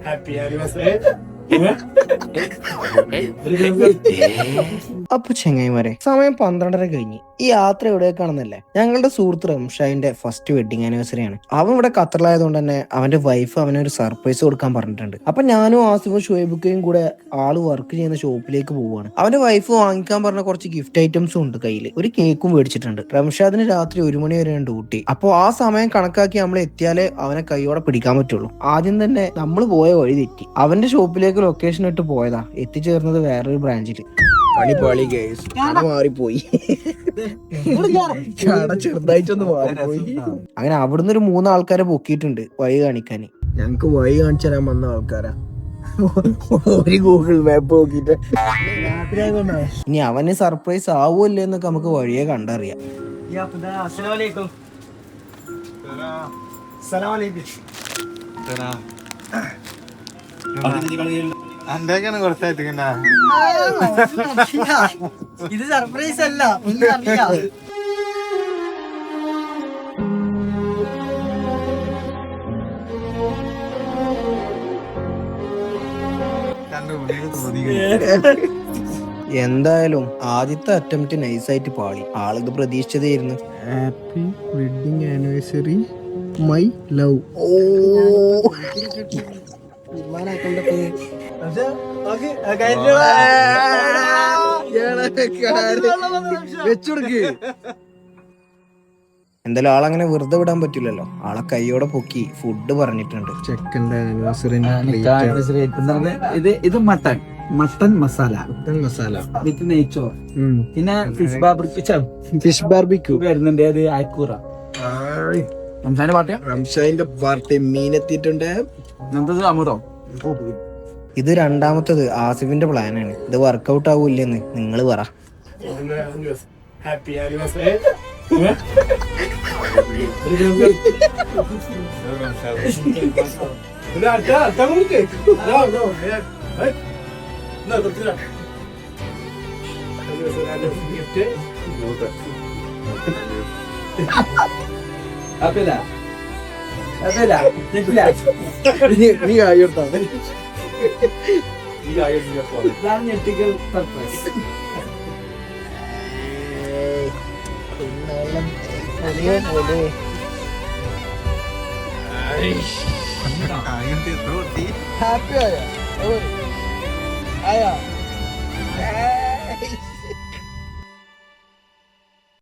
Happy anniversary. അപ്പൊ ചെങ്ങായിമാരെ, സമയം 12:30 കഴിഞ്ഞ്. ഈ യാത്ര എവിടേക്കാണെന്നല്ലേ? ഞങ്ങളുടെ സുഹൃത്ത് റംഷാന്റെ ഫസ്റ്റ് വെഡിങ് ആനിവേഴ്സറി ആണ്. അവൻ ഇവിടെ ഖത്തറിലായതുകൊണ്ട് തന്നെ അവന്റെ വൈഫ് അവനൊരു സർപ്രൈസ് കൊടുക്കാൻ പറഞ്ഞിട്ടുണ്ട്. അപ്പൊ ഞാനും ആസിഫും ഷുഹൈബുക്കയും കൂടെ ആള് വർക്ക് ചെയ്യുന്ന ഷോപ്പിലേക്ക് പോവുകയാണ്. അവന്റെ വൈഫ് വാങ്ങിക്കാൻ പറഞ്ഞ കുറച്ച് ഗിഫ്റ്റ് ഐറ്റംസും ഉണ്ട് കയ്യിൽ. ഒരു കേക്കും മേടിച്ചിട്ടുണ്ട്. റംഷാദിന് രാത്രി 1 മണി വരെയാണ് ഡ്യൂട്ടി. അപ്പോൾ ആ സമയം കണക്കാക്കി നമ്മൾ എത്തിയാലേ അവനെ കൈയോടെ പിടിക്കാൻ പറ്റുള്ളൂ. ആദ്യം തന്നെ നമ്മൾ പോയ വഴി തെറ്റി. അവന്റെ ഷോപ്പിലേക്ക് ലൊക്കേഷൻ ഇട്ട് പോയതാ. എത്തിച്ചേർന്നത് വേറൊരു ബ്രാഞ്ചിൽ. പണി ഗൈസ്, കട മാറിപ്പോയി. കട ചെറുതായിട്ടൊന്ന് മാറിപ്പോയി. അങ്ങനെ അവിടുന്ന് ഒരു 3 ആൾക്കാരെ പൊക്കിയിട്ടുണ്ട് വഴി കാണിക്കാൻ. ഞങ്ങക്ക് വഴി കാണിച്ചു തരാൻ വന്ന ആൾക്കാരാ. ഒരു ഗൂഗിൾ മാപ്പ് നോക്കിട്ട് ഇനി അവന് സർപ്രൈസ് ആവുമല്ലേ എന്നൊക്കെ നമുക്ക് വഴിയെ കണ്ടറിയാം. ഇത് സർപ്രൈസ് അല്ല, ഒന്നും അറിയാം. എന്തായാലും ആദ്യത്തെ അറ്റംപ്റ്റ് നൈസായിട്ട് പാളി. ആളുകൾ പ്രതീക്ഷിച്ചതായിരുന്നു. Happy wedding anniversary my love. എന്തായാലും ആളങ്ങനെ വെറുതെ വിടാൻ പറ്റില്ലല്ലോ. ആളെ കൈയോടെ പൊക്കി ഫുഡ് പറഞ്ഞിട്ടുണ്ട്. ചെക്കൻ്റെ ആനിവേഴ്സറി. ഇത് മട്ടൺ മസാല വിത്ത് നെയ്ച്ചോർ, പിന്നെ ഫിഷ് ബാർബിക്യൂ വരുന്നുണ്ട്. അത് അയക്കൂറ. റംഷാന്റെ പാർട്ടി മീനെത്തിയിട്ടുണ്ട്. അമൃതോ. ഇത് രണ്ടാമത്തത് ആസിഫിന്റെ പ്ലാനാണ്. ഇത് വർക്കൗട്ട് ആവൂല്ലെന്ന് നിങ്ങൾ പറ. Happy anniversary. ഹാപ്പി ആയോ?